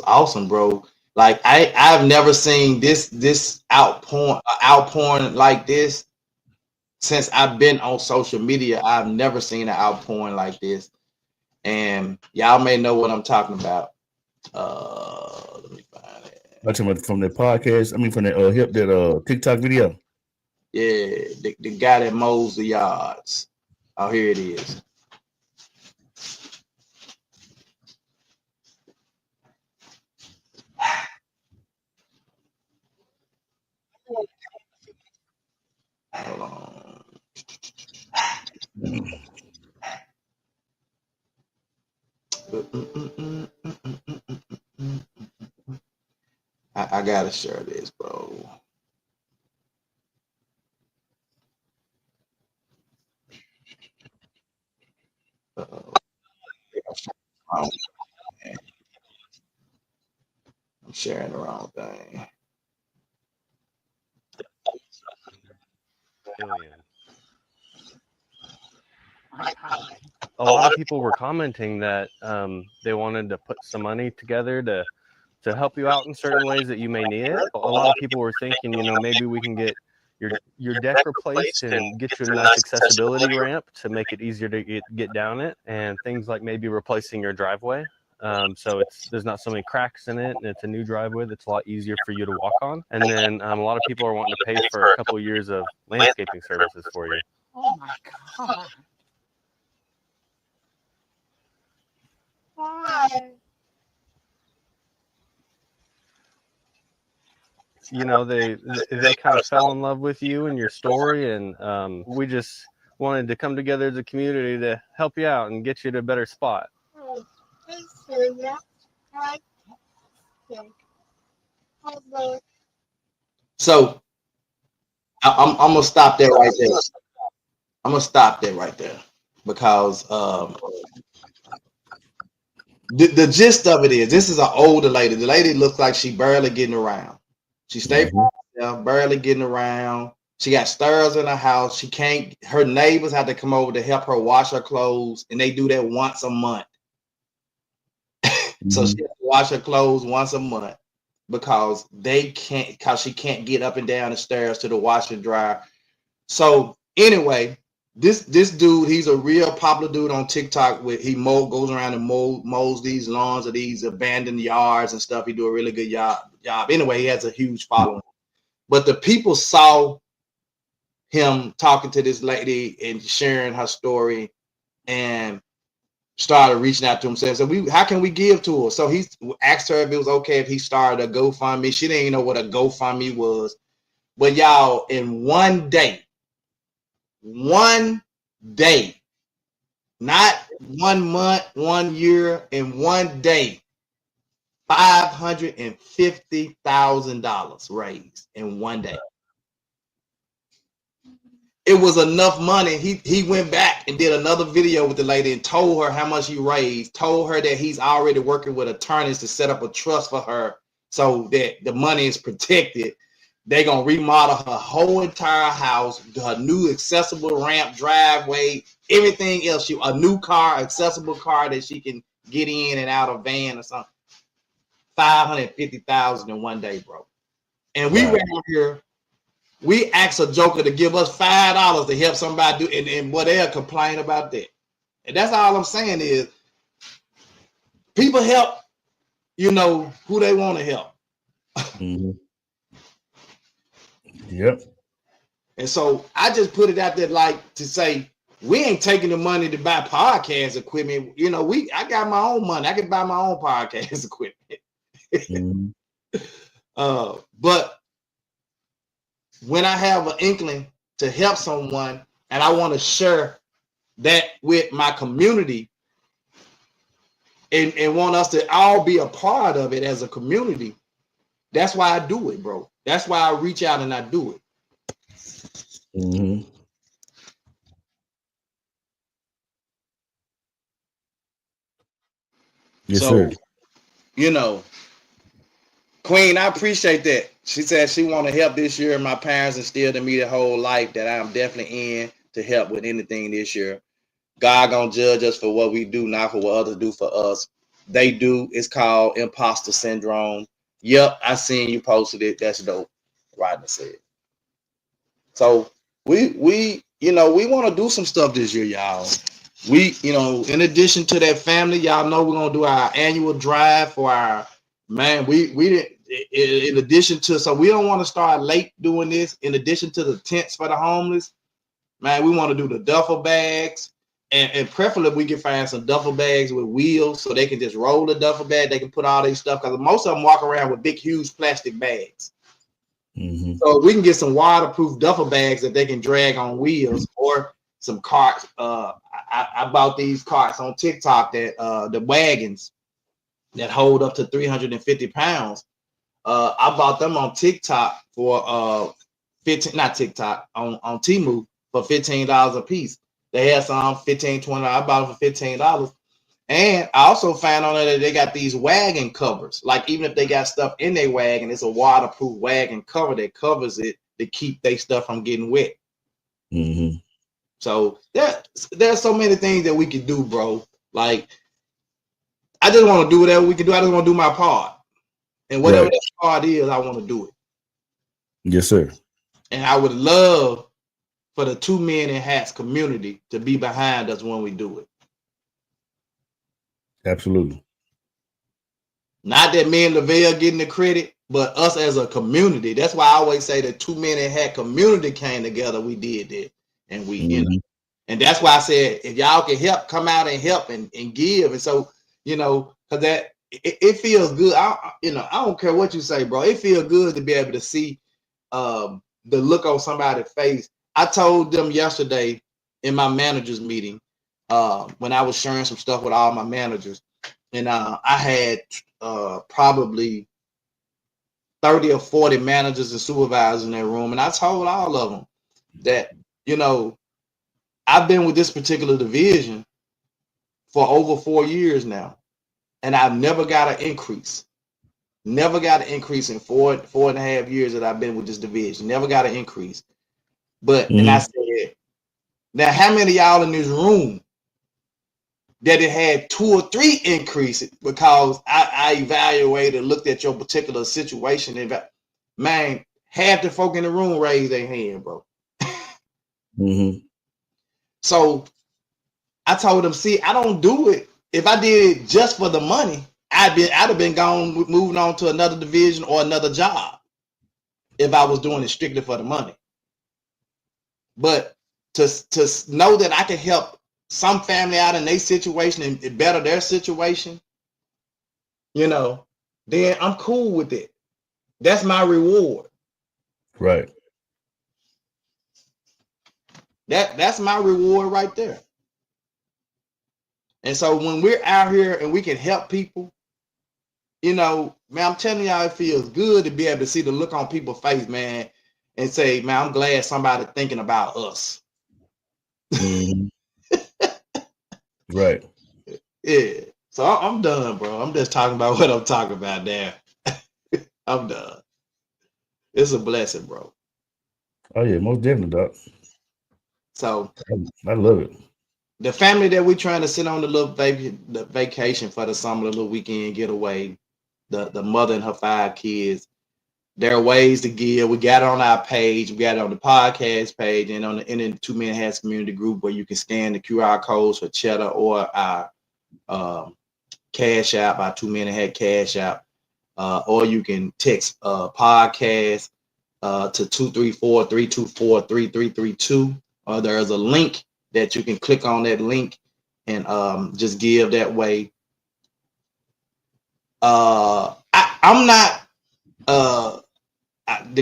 awesome, bro. Like I've never seen this outpouring like this. Since I've been on social media, I've never seen an outpouring like this. And y'all may know what I'm talking about. Let me find it. From the podcast, from the TikTok video. Yeah, the guy that mows the yards. Oh, here it is. Hold on. I gotta share this, bro. I'm sharing the wrong thing. A lot of people were commenting that they wanted to put some money together to help you out in certain ways that you may need it. A lot of people were thinking, maybe we can get your deck replaced and get you a nice accessibility ramp to make it easier to get down it, and things like maybe replacing your driveway. So there's not so many cracks in it, and it's a new driveway that's a lot easier for you to walk on. And then a lot of people are wanting to pay for a couple of years of landscaping services for you. Oh my God. Why? They kind of fell in love with you and your story, and we just wanted to come together as a community to help you out and get you to a better spot. So I'm gonna stop there right there. I'm gonna stop there right there because the gist of it is, this is an older lady. The lady looks like she barely getting around. She stayed barely getting around. She got stairs in her house. She can't. Her neighbors had to come over to help her wash her clothes, and they do that once a month. So she has to wash her clothes once a month because she can't get up and down the stairs to the washer and dryer. So anyway, This dude, he's a real popular dude on TikTok. Goes around and mows these lawns of these abandoned yards and stuff. He do a really good job. Anyway, he has a huge following. But the people saw him talking to this lady and sharing her story, and started reaching out to him, saying, "So how can we give to her?" So he asked her if it was okay if he started a GoFundMe. She didn't even know what a GoFundMe was. But y'all, in one day, not 1 month, 1 year, in one day, $550,000 raised in one day. It was enough money. He went back and did another video with the lady and told her how much he raised, told her that he's already working with attorneys to set up a trust for her so that the money is protected. They're going to remodel her whole entire house, her new accessible ramp, driveway, everything else. A new car, accessible car that she can get in and out of van or something. $550,000 in one day, bro. And we were out here. We asked a joker to give us $5 to help somebody do, and what they'll complain about that. And that's all I'm saying is people help, who they want to help. Mm-hmm. Yep. And so I just put it out there like to say, we ain't taking the money to buy podcast equipment. I got my own money. I can buy my own podcast equipment. Mm-hmm. But when I have an inkling to help someone and I want to share that with my community and want us to all be a part of it as a community, that's why I do it, bro. That's why I reach out and I do it. Mm-hmm. Yes, so, sir. Queen, I appreciate that. She said she want to help this year. My parents instilled in me the whole life that I'm definitely in to help with anything this year. God gonna judge us for what we do, not for what others do for us. They do. It's called imposter syndrome. Yep, I seen you posted it. That's dope. Rodney said. So we want to do some stuff this year, y'all. We, in addition to that family, y'all know we're gonna do our annual drive for our man. We didn't. In addition to, so we don't want to start late doing this. In addition to the tents for the homeless, man, we want to do the duffel bags, and preferably we can find some duffel bags with wheels so they can just roll the duffel bag. They can put all their stuff, because most of them walk around with big, huge plastic bags. Mm-hmm. So we can get some waterproof duffel bags that they can drag on wheels, or some carts. I bought these carts on TikTok that the wagons that hold up to 350 pounds. I bought them on TikTok for 15, not TikTok, on Temu for $15 a piece. They had some $15, $20. I bought them for $15. And I also found on there that they got these wagon covers. Like, even if they got stuff in their wagon, it's a waterproof wagon cover that covers it to keep their stuff from getting wet. Mm-hmm. So there's so many things that we can do, bro. Like, I just want to do whatever we can do. I just want to do my part. And whatever that part is, I want to do it. Yes, sir. And I would love for the 2 Men in Hats community to be behind us when we do it. Absolutely. Not that me and Lavelle getting the credit, but us as a community. That's why I always say the 2 Men in Hat community came together. We did that. And we, and that's why I said, if y'all can help, come out and help and give. And so, because that, it feels good. I don't care what you say, bro. It feels good to be able to see the look on somebody's face. I told them yesterday in my managers meeting, when I was sharing some stuff with all my managers, and I had probably 30 or 40 managers and supervisors in that room. And I told all of them that, I've been with this particular division for over 4 years now. And I've never got an increase. Never got an increase in 4.5 years that I've been with this division. Never got an increase. But, and I said, now how many of y'all in this room that it had 2 or 3 increases because I evaluated, looked at your particular situation, and man, half the folk in the room raised their hand, bro. Mm-hmm. So I told him, see, I don't do it. If I did it just for the money, I'd have been gone, moving on to another division or another job if I was doing it strictly for the money. But to know that I can help some family out in their situation and better their situation, you know, then I'm cool with it. That's my reward. Right. That's my reward right there. And so when we're out here and we can help people, you know, man, I'm telling y'all, it feels good to be able to see the look on people's face, man, and say, man, I'm glad somebody thinking about us. Mm-hmm. Right. Yeah. So I'm done, bro. I'm just talking about what I'm talking about there. I'm done. It's a blessing, bro. Oh yeah, most definitely, Doc. So I love it. The family that we're trying to sit on the little the vacation for the summer, the little weekend getaway, the mother and her 5 kids, there are ways to give. We got it on our page, we got it on the podcast page, and on the in 2 Men Hats community group where you can scan the QR codes for Cheddar or our Cash App, our 2 Men Hat Cash App, or you can text podcast to 234-324-3332. There's a link that you can click on that link and just give that way. I'm not the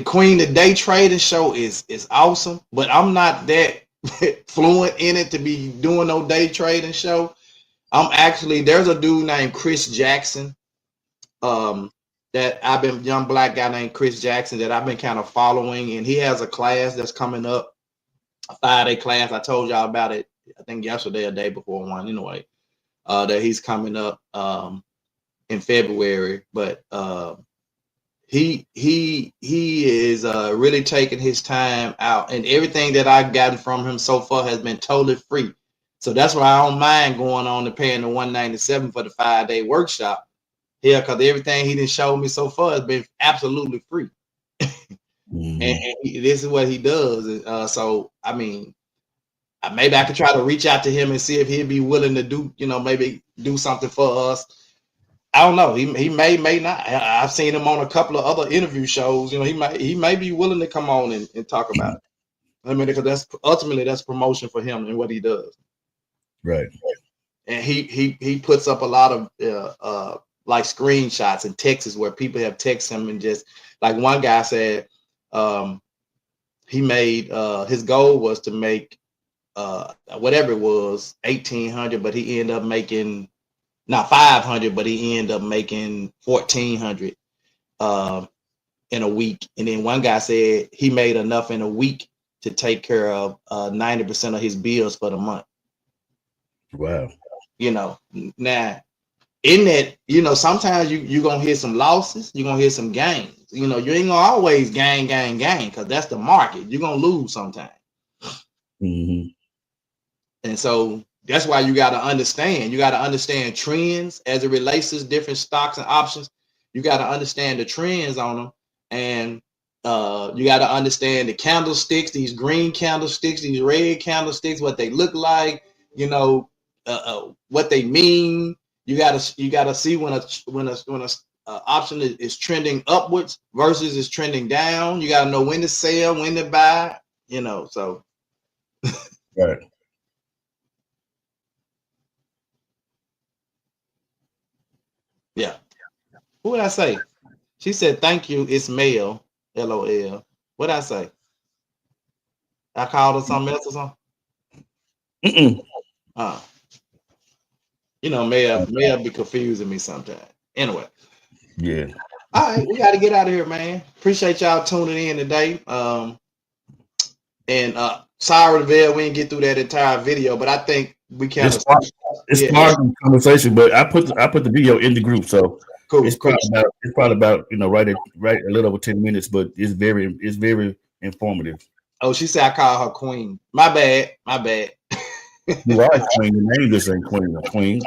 Queen of Day Trading show is awesome, but I'm not that fluent in it to be doing no day trading show. There's a dude named Chris Jackson that young black guy named Chris Jackson that I've been kind of following, and he has a class that's coming up, a 5-day class. I told y'all about it, I think yesterday or day before one, anyway, that he's coming up in February. But he is really taking his time out, and everything that I've gotten from him so far has been totally free. So that's why I don't mind going on and paying the $197 for the 5-day workshop here, because everything he didn't show me so far has been absolutely free. Mm-hmm. And this is what he does. So I mean, maybe I could try to reach out to him and see if he'd be willing to do, maybe do something for us. I don't know. He may not. I've seen him on a couple of other interview shows. He may be willing to come on and talk about it. I mean, because that's promotion for him and what he does. Right. And he puts up a lot of like screenshots and texts where people have texted him, and just like one guy said, he made his goal was to make whatever it was, 1,800, but he ended up making not 500, but he ended up making 1,400 in a week. And then one guy said he made enough in a week to take care of 90% of his bills for the month. Wow. Now in that, sometimes you're gonna hit some losses, you're gonna hit some gains. You ain't gonna always gain, because that's the market. You're gonna lose sometimes. Mm-hmm. And so that's why you got to understand trends as it relates to different stocks and options. You got to understand the trends on them, and you got to understand the candlesticks, these green candlesticks, these red candlesticks, what they look like, what they mean. You got to see when a option is trending upwards versus is trending down. You got to know when to sell, when to buy. So right. Yeah. Who would I say? She said, "Thank you. It's Mel. LOL." What did I say? I called her something else or something? Mel be confusing me sometimes. Anyway. Yeah. All right, we got to get out of here, man. Appreciate y'all tuning in today. And sorry, Vel, we didn't get through that entire video, but I think we can. It's part of the conversation, but I put the video in the group, so cool. It's probably about right a little over 10 minutes, but it's very informative. Oh, she said I call her Queen. My bad. You are Queen. Your name just ain't Queen. A Queen.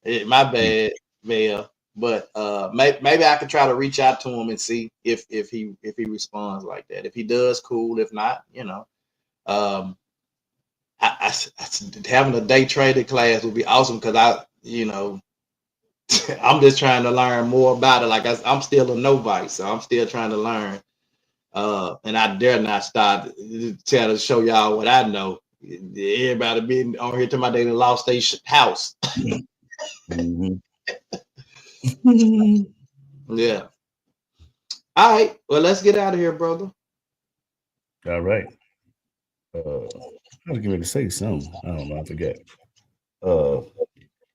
Yeah, my bad, Vel. But maybe I could try to reach out to him and see if he responds like that. If he does, cool. If not, having a day trading class would be awesome because I'm just trying to learn more about it. Like I'm still a novice, so I'm still trying to learn. And I dare not start trying to show y'all what I know. Everybody been on here to my day lost their house. Mm-hmm. Yeah. All right. Well, let's get out of here, brother. All right. I was getting ready to say something. I don't know. I forgot.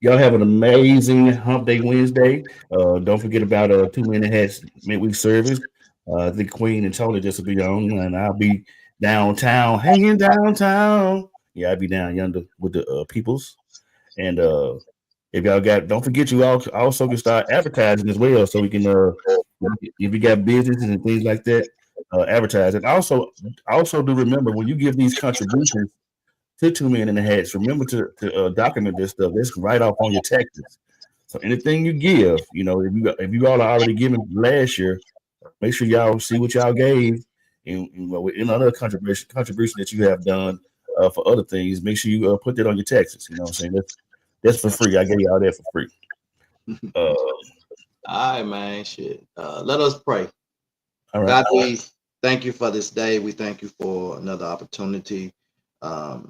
Y'all have an amazing Hump Day Wednesday. Don't forget about 2 Men in Hats midweek service. The Queen and Tony just will be on, and I'll be downtown, hanging downtown. Yeah, I'll be down yonder with the peoples. And if y'all don't forget, you all also can start advertising as well, so we can, if you got businesses and things like that, advertise. And also do remember when you give these contributions to 2 Men in the Hats, remember to document this stuff. That's right off on your taxes. So anything you give, if you all are already giving last year, make sure y'all see what y'all gave, and in other contribution that you have done for other things. Make sure you put that on your taxes. You know what I'm saying? That's for free. I gave y'all that for free. All right, man. Shit. Let us pray. All right. God, we thank you for this day. We thank you for another opportunity.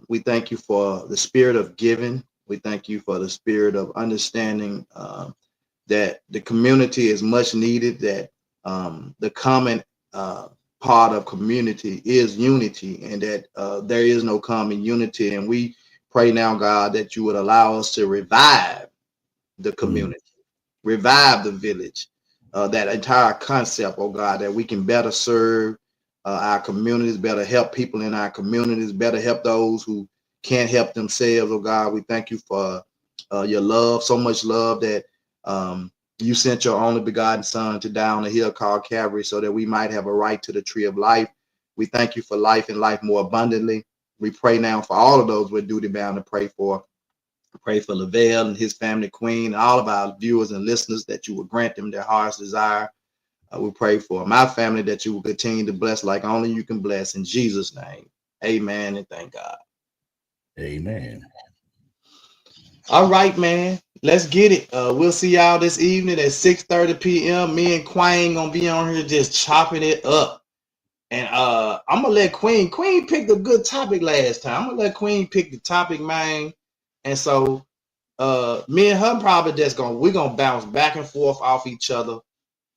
We thank you for the spirit of giving. We thank you for the spirit of understanding that the community is much needed, that the common part of community is unity, and that there is no common unity. And we pray now, God, that you would allow us to revive the community, revive the village, that entire concept, oh God, that we can better serve our communities, better help people in our communities, better help those who can't help themselves, oh God. We thank you for your love, so much love that you sent your only begotten Son to die on a hill called Calvary so that we might have a right to the tree of life. We thank you for life and life more abundantly. We pray now for all of those we're duty bound to pray for. Pray for Lavelle and his family, Queen, all of our viewers and listeners, that you will grant them their heart's desire. We pray for my family, that you will continue to bless like only you can bless. In Jesus' name, amen, and thank God. Amen. All right, man. Let's get it. We'll see y'all this evening at 6:30 p.m. Me and Quang gonna be on here just chopping it up. And I'm gonna let Queen picked a good topic last time. I'm gonna let Queen pick the topic, man. And so me and her probably we're gonna bounce back and forth off each other,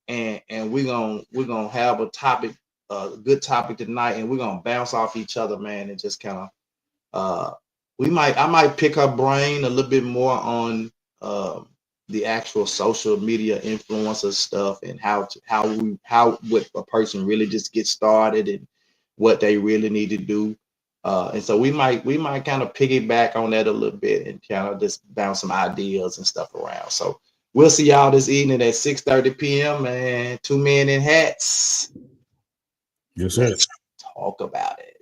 and we're gonna have a topic, a good topic tonight, and we're gonna bounce off each other, man, and just kind of I might pick her brain a little bit more on the actual social media influencer stuff, and how would a person really just get started and what they really need to do. And so we might kind of piggyback on that a little bit and kind of just bounce some ideas and stuff around. So we'll see y'all this evening at 6:30 p.m. and 2 Men in Hats. Yes, sir. Let's talk about it.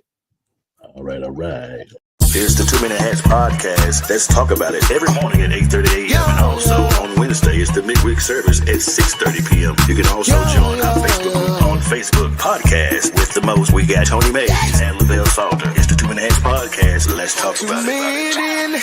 All right. Here's the 2 Men in Hats podcast. Let's talk about it every morning at 8:30 a.m. and also on Wednesday is the midweek service at 6:30 p.m. You can also join our Facebook group on Facebook Podcast with the most. We got Tony Mays and Lavelle Salter. It's the 2 Men in Hats podcast. Let's talk about it.